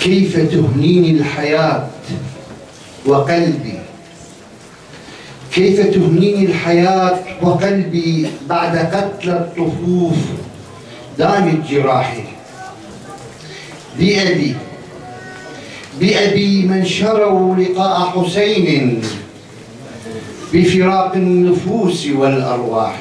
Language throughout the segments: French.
كيف تهنيني الحياة وقلبي، كيف تهنيني الحياة وقلبي بعد قتل الطفوف دامت جراحي. بأبي من شروا لقاء حسين بفراق النفوس والأرواح.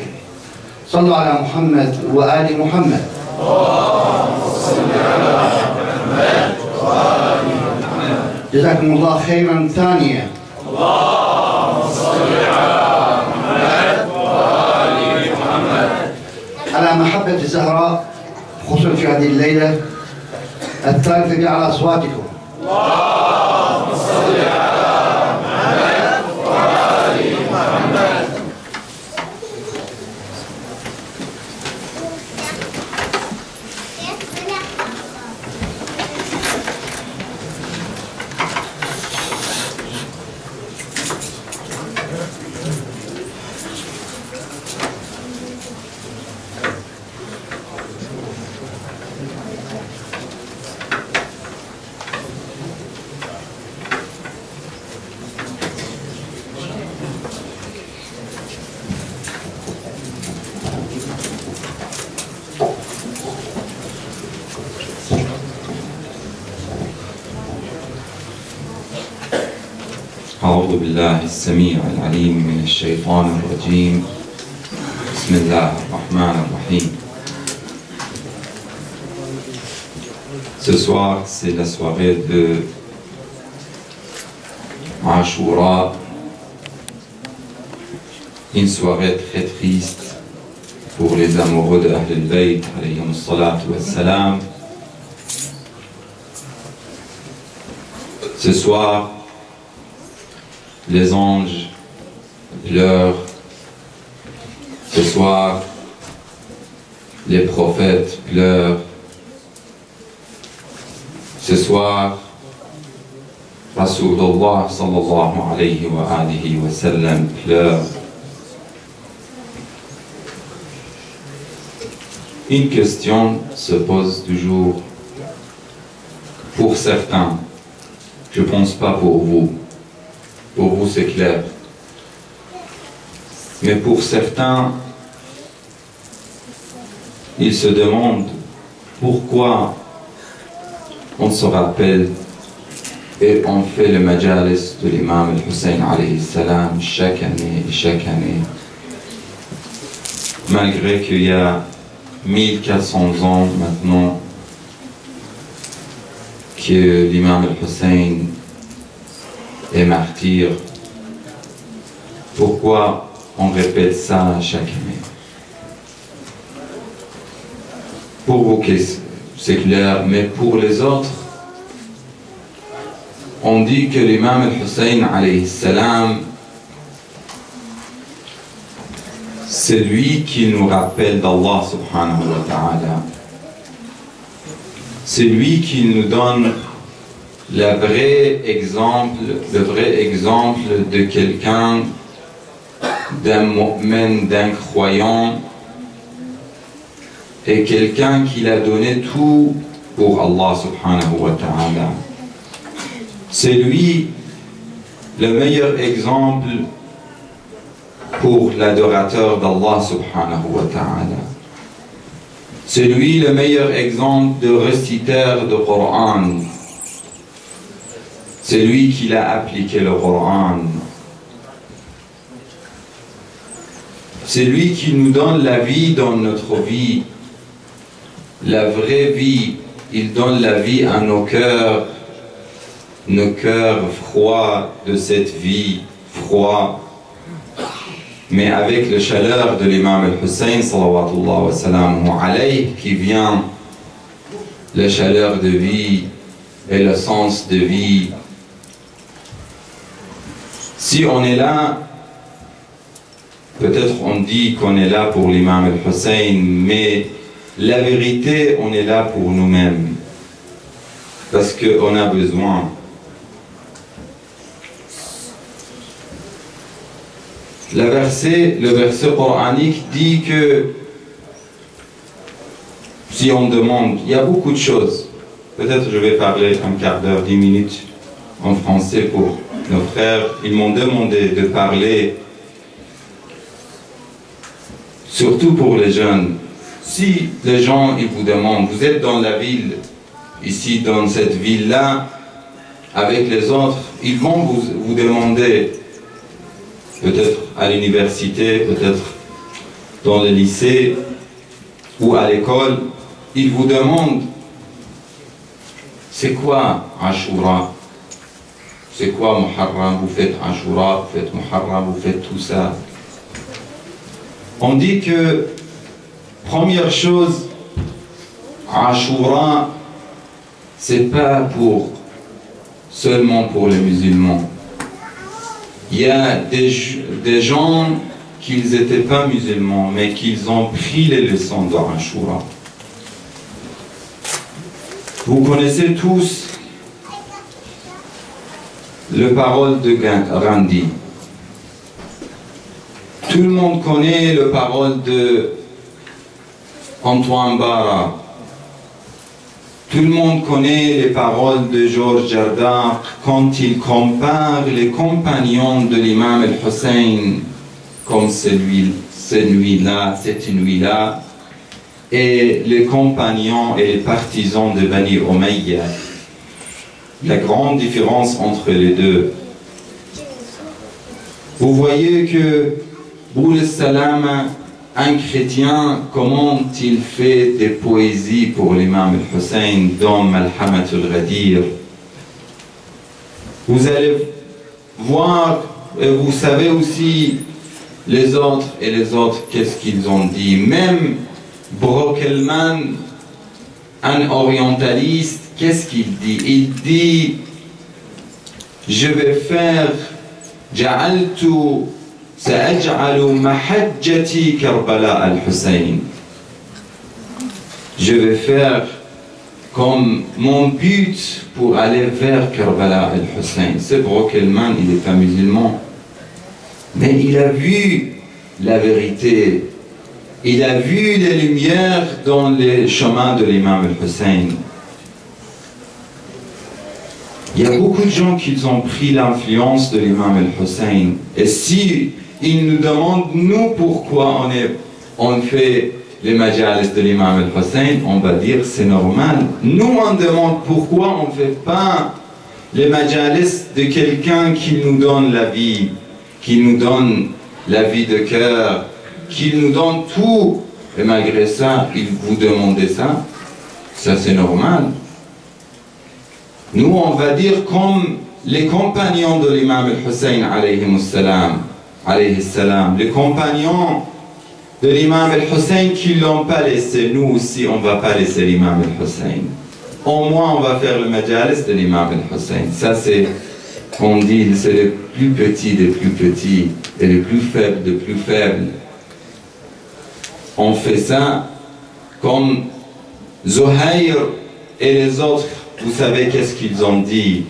صلوا على محمد وآل محمد. اللهم صل على محمد وآل محمد. جزاكم الله خيرا ثانية. اللهم صل على محمد وآل محمد. على محبة الزهراء خصوصا في هذه الليلة الثالثة بأعلى أصواتكم. اللهم صل على محمد وآل محمد. أعوذ بالله السميع العليم من الشيطان الرجيم. بسم الله الرحمن الرحيم. Ce soir, c'est la soirée de Ashura, une soirée très triste pour les amoureux de Ahl al-Bayt, alayhim as-salatu was-salam. Ce soir, les anges pleurent. Ce soir, les prophètes pleurent. Ce soir, Rasulullah sallallahu alayhi wa sallam pleure. Une question se pose toujours pour certains. Je ne pense pas pour vous. Pour vous, c'est clair. Mais pour certains, ils se demandent pourquoi on se rappelle et on fait le majalis de l'imam al-Hussein alayhi salam chaque année. Malgré qu'il y a 1400 ans maintenant que l'imam al-Hussein et martyrs. Pourquoi on répète ça chaque année? Pour vous, c'est clair, mais pour les autres, on dit que l'imam al-Hussein alayhi salam, c'est lui qui nous rappelle d'Allah subhanahu wa ta'ala. C'est lui qui nous donne le vrai exemple de quelqu'un, d'un mu'min, d'un croyant, et quelqu'un qui a donné tout pour Allah subhanahu wa ta'ala. C'est lui le meilleur exemple pour l'adorateur d'Allah subhanahu wa ta'ala. C'est lui le meilleur exemple de réciteur de Coran. C'est lui qui a appliqué le Coran. C'est lui qui nous donne la vie dans notre vie, la vraie vie. Il donne la vie à nos cœurs froids de cette vie, froids. Mais avec la chaleur de l'imam al-Hussein, salawatullah wa salamuhu alayhi, qui vient la chaleur de vie et le sens de vie. Si on est là, peut-être on dit qu'on est là pour l'imam al-Hussein, mais la vérité, on est là pour nous-mêmes. Parce qu'on a besoin. Le verset coranique dit que si on demande, il y a beaucoup de choses. peut-être je vais parler un quart d'heure, 10 minutes en français pour nos frères. Ils m'ont demandé de parler, surtout pour les jeunes. Si les gens ils vous demandent, vous êtes dans la ville, ici dans cette ville-là, avec les autres, ils vont vous demander, peut-être à l'université, peut-être dans le lycée ou à l'école, ils vous demandent c'est quoi Ashura, c'est quoi Muharram, vous faites Ashura, vous faites Muharram, vous faites tout ça. On dit que première chose, Ashura, c'est pas seulement pour les musulmans. Il y a des gens qui n'étaient pas musulmans, mais qui ont pris les leçons de Ashura. Vous connaissez tous les paroles de Gandhi. Tout le monde connaît les paroles de Antoine Bara. Tout le monde connaît les paroles de Georges Jardin quand il compare les compagnons de l'imam al-Hussein comme cette nuit-là, et les compagnons et les partisans de Bani Umayya. La grande différence entre les deux. Vous voyez que Boul Salam, un chrétien, comment il fait des poésies pour l'imam al-Hussein dans Malhamat al-Ghadir. Vous allez voir, et vous savez aussi les autres qu'est-ce qu'ils ont dit. Même Brockelman, un orientaliste, qu'est-ce qu'il dit? Il dit, je vais faire سأجعل محجتي كربلاء الحسين. Je vais faire comme mon but pour aller vers Karbala al-Hussein. C'est Brockelman, il n'est pas musulman. Mais il a vu la vérité. Il a vu les lumières dans les chemins de l'imam al-Hussein. Il y a beaucoup de gens qui ont pris l'influence de l'imam al-Hussein. Et si ils nous demandent, nous, pourquoi on fait les majalis de l'imam al-Hussein, on va dire c'est normal. Nous, on demande pourquoi on ne fait pas les majalis de quelqu'un qui nous donne la vie, qui nous donne la vie de cœur, qui nous donne tout. Et malgré ça, ils vous demandent ça. Ça, c'est normal. Nous, on va dire comme les compagnons de l'imam al-Hussein, alayhi salam, les compagnons de l'imam al-Hussein qui ne l'ont pas laissé. Nous aussi, on ne va pas laisser l'imam al-Hussein. Au moins, on va faire le majalis de l'imam al-Hussein. Ça, c'est, on dit, c'est les plus petits des plus petits et les plus faibles des plus faibles. On fait ça comme Zuhair et les autres. Vous savez qu'est-ce qu'ils ont dit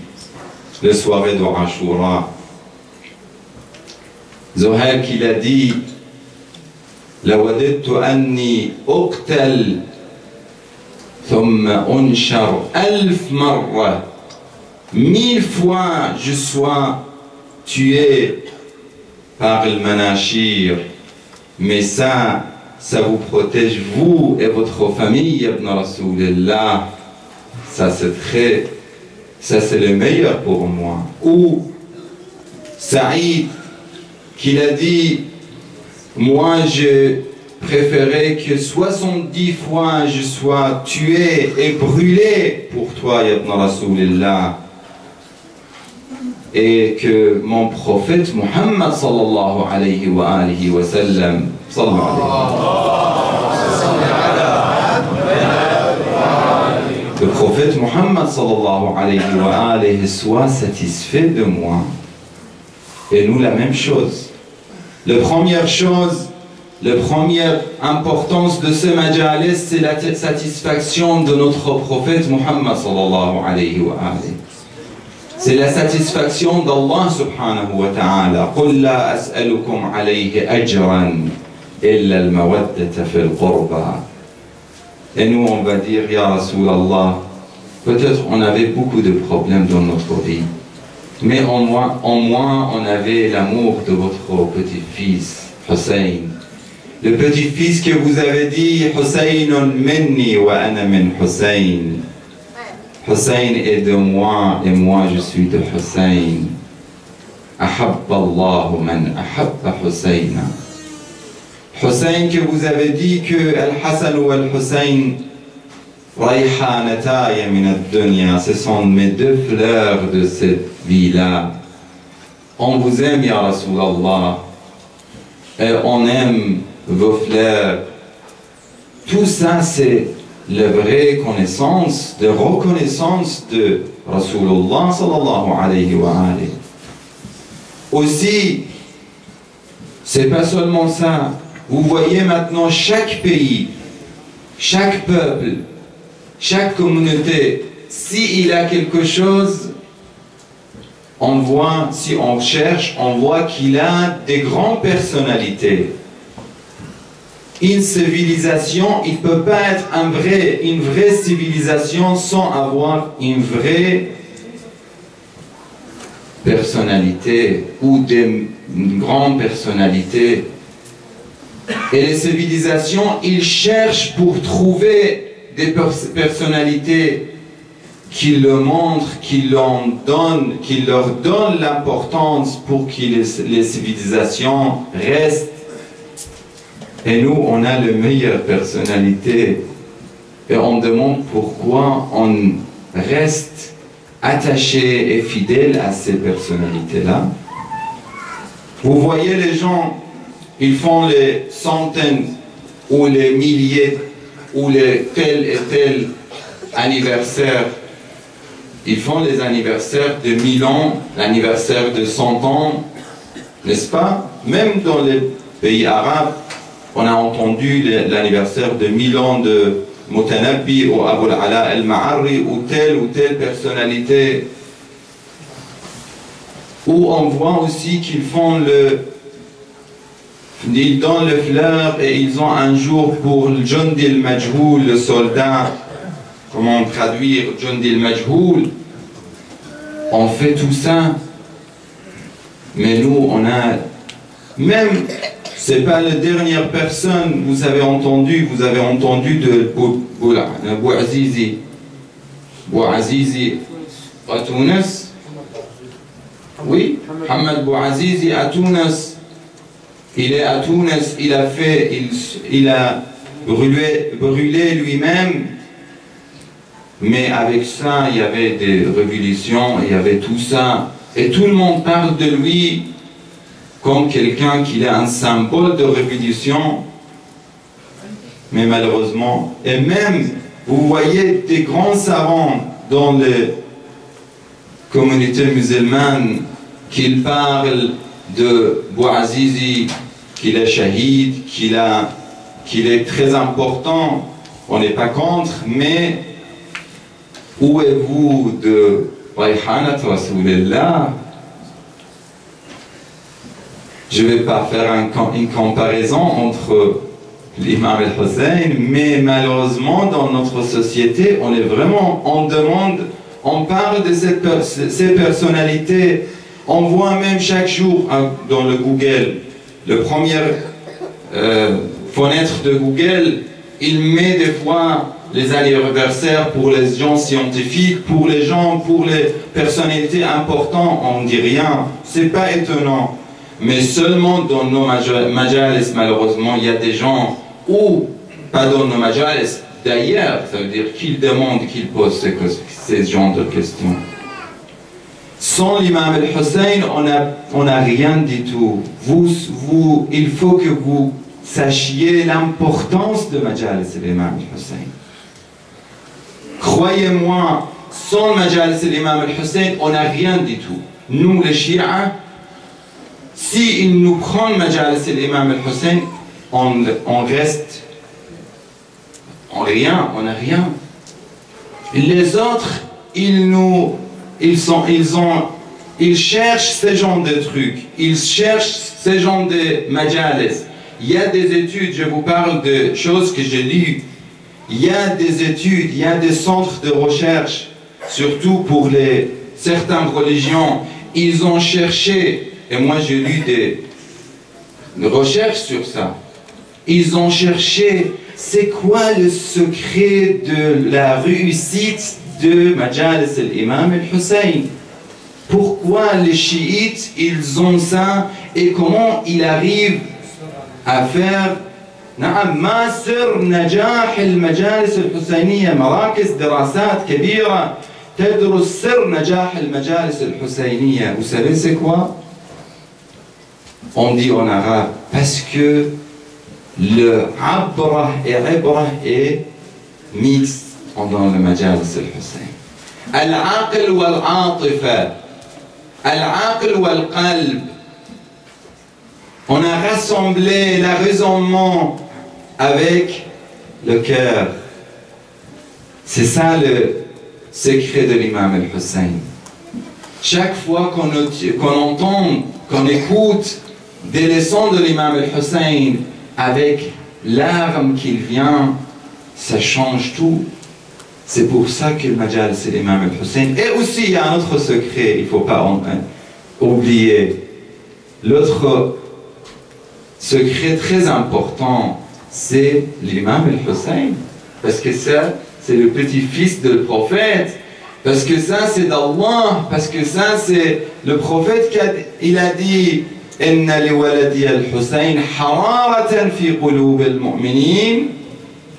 le soirée de Ashura. Zuhair qu'il a dit لوددت أني أقتل ثم أنشر 1000 مرة. 1000 fois je sois tué par le manashir, mais ça vous protège vous et votre famille, Ibn Rasulullah. Ça c'est le meilleur pour moi. Ou Saïd qu'il a dit, moi je préférais que 70 fois je sois tué et brûlé pour toi, Ibn Rasulullah, et que mon prophète Muhammad sallallahu alayhi wa alihi wa sallam le prophète Muhammad sallallahu alayhi wa alihi soit satisfait de moi. Et nous la même chose. La première chose, la première importance de ce majalis, c'est la satisfaction de notre prophète Muhammad sallallahu alayhi wa alihi. C'est la satisfaction d'Allah subhanahu wa ta'ala. قُلْ لَا أَسْأَلُكُمْ عَلَيْهِ أَجْرًا إِلَّا الْمَوَدَّةَ فِي الْقُرْبَى. Et nous on va dire, Ya Rasulallah, peut-être on avait beaucoup de problèmes dans notre vie, mais au moins on avait l'amour de votre petit-fils, Hussein. Le petit-fils que vous avez dit, Husaynun minni wa ana min Hussein. Hussein est de moi et moi je suis de Hussein. Ahabba Allahu man ahabba Husayna. Hussein que vous avez dit que Al-Hassan ou Al-Hussein, Rayhanataya min ad-dunya, ce sont mes deux fleurs de cette vie-là. On vous aime, Ya Rasulallah, et on aime vos fleurs. Tout ça, c'est la vraie connaissance, de reconnaissance de Rasulullah sallallahu alayhi wa alayhi. Aussi, c'est pas seulement ça. Vous voyez maintenant chaque pays, chaque peuple, chaque communauté, s'il a quelque chose, on voit, si on cherche, on voit qu'il a des grandes personnalités. Une civilisation, il ne peut pas être une vraie civilisation sans avoir une vraie personnalité ou des grandes personnalités. Et les civilisations, ils cherchent pour trouver des personnalités qui le montrent, qui leur donnent l'importance pour que les civilisations restent. Et nous, on a les meilleures personnalités. Et on demande pourquoi on reste attaché et fidèle à ces personnalités-là. Vous voyez les gens, ils font les centaines ou les milliers ou les tel et tel anniversaire. Ils font les anniversaires de 1000 ans, l'anniversaire de 100 ans, n'est-ce pas? Même dans les pays arabes, on a entendu l'anniversaire de 1000 ans de Mutanabbi ou Abu al-Ala al-Ma'arri ou telle personnalité. Où on voit aussi qu'ils font ils donnent le fleur et ils ont un jour pour le Jundi al-Majhoul, le soldat. Comment traduire Jundi al-Majhoul? On fait tout ça. Mais nous, on a même. C'est pas la dernière personne, vous avez entendu de Bouazizi. Bouazizi à Tunis. Oui, Mohamed Bouazizi à Tunis. Il est à Tunis, il a brûlé lui-même. Mais avec ça, il y avait des révolutions, il y avait tout ça. Et tout le monde parle de lui comme quelqu'un qui est un symbole de révolution, mais malheureusement, et même, vous voyez des grands savants dans les communautés musulmanes qui parlent de Bouazizi, qu'il est shahid, qu'il est très important, on n'est pas contre, mais où êtes-vous de Rayhanat Rasulillah? Je ne vais pas faire une comparaison entre l'imam al-Hussein, mais malheureusement dans notre société, on parle de ces personnalités. On voit même chaque jour dans le Google, le premier fenêtre de Google, il met des fois les anniversaires pour les gens scientifiques, pour les personnalités importantes, on ne dit rien. C'est pas étonnant. Mais seulement dans nos majalis, malheureusement, il y a des gens, ou pas dans nos majalis, d'ailleurs, ça veut dire qu'ils demandent, qu'ils posent ces genres de questions. Sans l'imam al-Hussein, on n'a rien du tout. Il faut que vous sachiez l'importance de majalis l'imam al-Hussein. Croyez-moi, sans majalis l'imam al-Hussein, on n'a rien du tout. Nous, les chiites, si il nous prend majalis l'imam al-Hussein, on reste en rien, on n'a rien. Les autres, ils cherchent ce genre de trucs, ils cherchent ce genre de majalis. Il y a des études, je vous parle de choses que j'ai lues. Il y a des études, il y a des centres de recherche surtout pour certaines religions, ils ont cherché, et moi j'ai lu des recherches sur ça, ils ont cherché c'est quoi le secret de la réussite de Majalis al-Imam al-Hussein. Pourquoi les chiites, ils ont ça et comment ils arrivent à faire نعم ما سر نجاح المجالس الحسينية مراكز دراسات كبيرة تدرس سر نجاح المجالس الحسينية. Vous savez c'est quoi? On dit en arabe parce que le abra et ibra est mixte dans le majalis al-Hussein. Al-aql wal-atifa, al-aql wal-qalb. On a rassemblé le raisonnement avec le cœur. C'est ça le secret de l'imam al-Hussein. Chaque fois qu'on entend, qu'on écoute des leçons de l'imam al-Hussein avec l'arme qu'il vient, ça change tout. C'est pour ça que le majalis c'est l'imam al-Hussein. Et aussi il y a un autre secret, il ne faut pas oublier. L'autre secret très important, c'est l'imam al-Hussein. Parce que ça, c'est le petit-fils du prophète. Parce que ça, c'est d'Allah. Parce que ça, c'est le prophète qui a dit Inna li waladi al-Hussein hararatan fi qulub al-mu'minin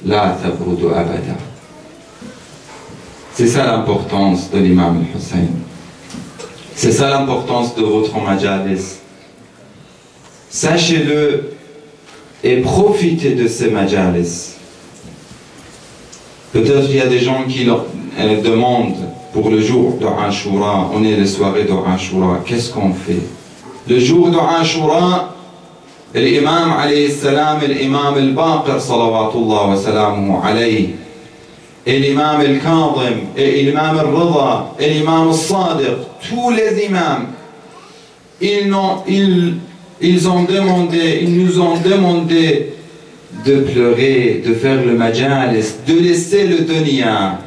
la tabrudu abada. C'est ça l'importance de l'imam al-Hussein. C'est ça l'importance de votre majalis. Sachez-le et profitez de ces majalis. Peut-être il y a des gens qui demandent pour le jour de Ashura, on est les soirées de Ashura, qu'est-ce qu'on fait? Le jour de Ashura, l'imam alayhi salam, l'imam al-Baqir salawatullah wa salamuhu alayhi, et l'imam al-Kadhim, et l'imam al-Rida, et l'imam al-Sadiq, tous les imams, ils nous ont demandé de pleurer, de faire le majalis, de laisser le dunya.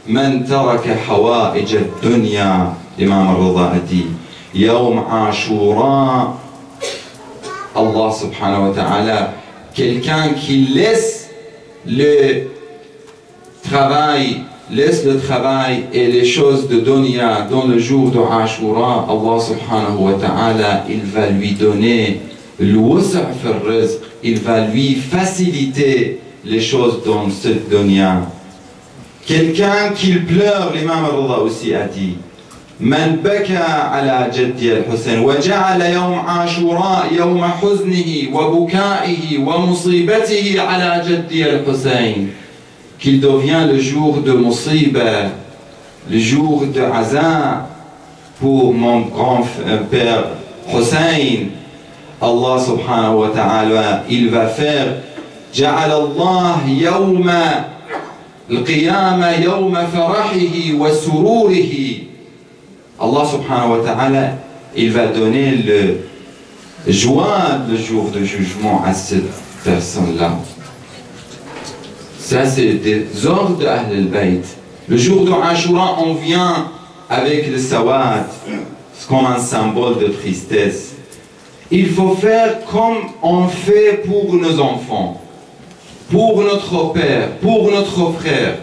Man taraka hawaïj ad-dunya, l'imam al-Rida a dit, Yawm Ashura, Allah subhanahu wa ta'ala, quelqu'un qui laisse le travail et les choses de dunya dans le jour de Ashura, Allah subhanahu wa ta'ala, il va lui donner l'wus'a fil rizq, il va lui faciliter les choses dans cette dunya. Quelqu'un qui pleure, l'imam al-Rida aussi a dit, من بكى على جدي الحسين وجعل يوم عاشوراء يوم حزنه وبكائه ومصيبته على جدي الحسين, qu'il devient le jour de Musiba, le jour de Hazan pour mon grand-père Hussein. Allah subhanahu wa ta'ala, il va faire جعل الله يوم القيامة يوم فرحه وسروره. Allah subhanahu wa ta'ala, il va donner le joie le jour de jugement à cette personne-là. Ça, c'est des ordres de Ahl al-Bayt. Le jour de Ashura, on vient avec le sawat, comme un symbole de tristesse. Il faut faire comme on fait pour nos enfants, pour notre père, pour notre frère.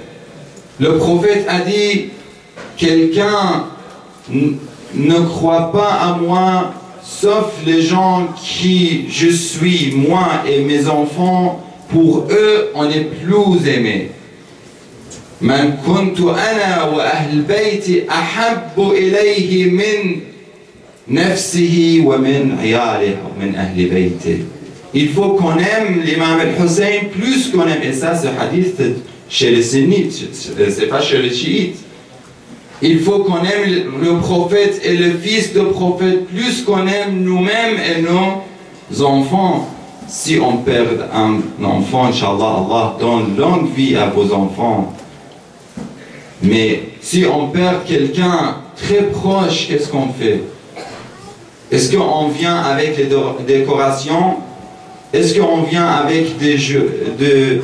Le prophète a dit, quelqu'un ne croit pas à moi, sauf les gens qui je suis, moi et mes enfants, pour eux, on est plus aimés. Man kuntu ana wa ahl bayti ahabbu ilayhi min nafsihi wa min iyalihi wa min ahli bayti. Il faut qu'on aime l'imam al-Hussein plus qu'on aime, et ça c'est hadith chez les sunnites, c'est pas chez les chiites. Il faut qu'on aime le prophète et le fils du prophète plus qu'on aime nous-mêmes et nos enfants. Si on perd un enfant, Inch'Allah, Allah donne longue vie à vos enfants. Mais si on perd quelqu'un très proche, qu'est-ce qu'on fait? Est-ce qu'on vient avec les décorations? Est-ce qu'on vient avec des jeux, de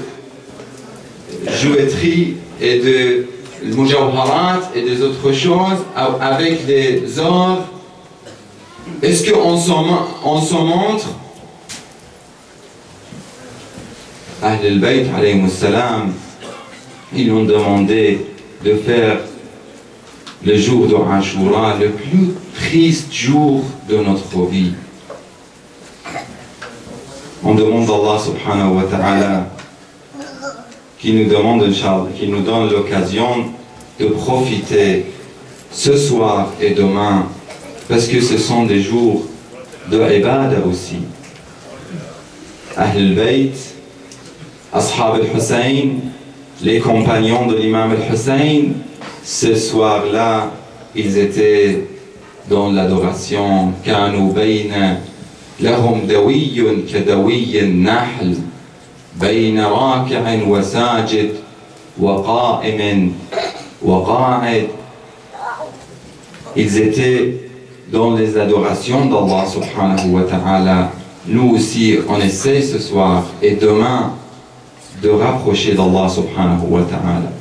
jouetteries et de le mujawharat et des autres choses, avec des ors. Est-ce qu'on s'en montre? Ahl al-Bayt alayhi salam, ils ont demandé de faire le jour de Ashura le plus triste jour de notre vie. On demande d'Allah subhanahu wa ta'ala qui nous demande, Inch'Allah, qui nous donne l'occasion de profiter ce soir et demain, parce que ce sont des jours de ibadah aussi. Ahl al-Bayt, Ashab al-Hussein, les compagnons de l'imam al-Hussein, ce soir-là, ils étaient dans l'adoration. كانوا بين لهم دوي كدوي النحل بين راكع وساجد وقائم وقاعد. Ils étaient dans les adorations d'Allah subhanahu wa ta'ala. Nous aussi, on essaie ce soir et demain de rapprocher d'Allah subhanahu wa ta'ala.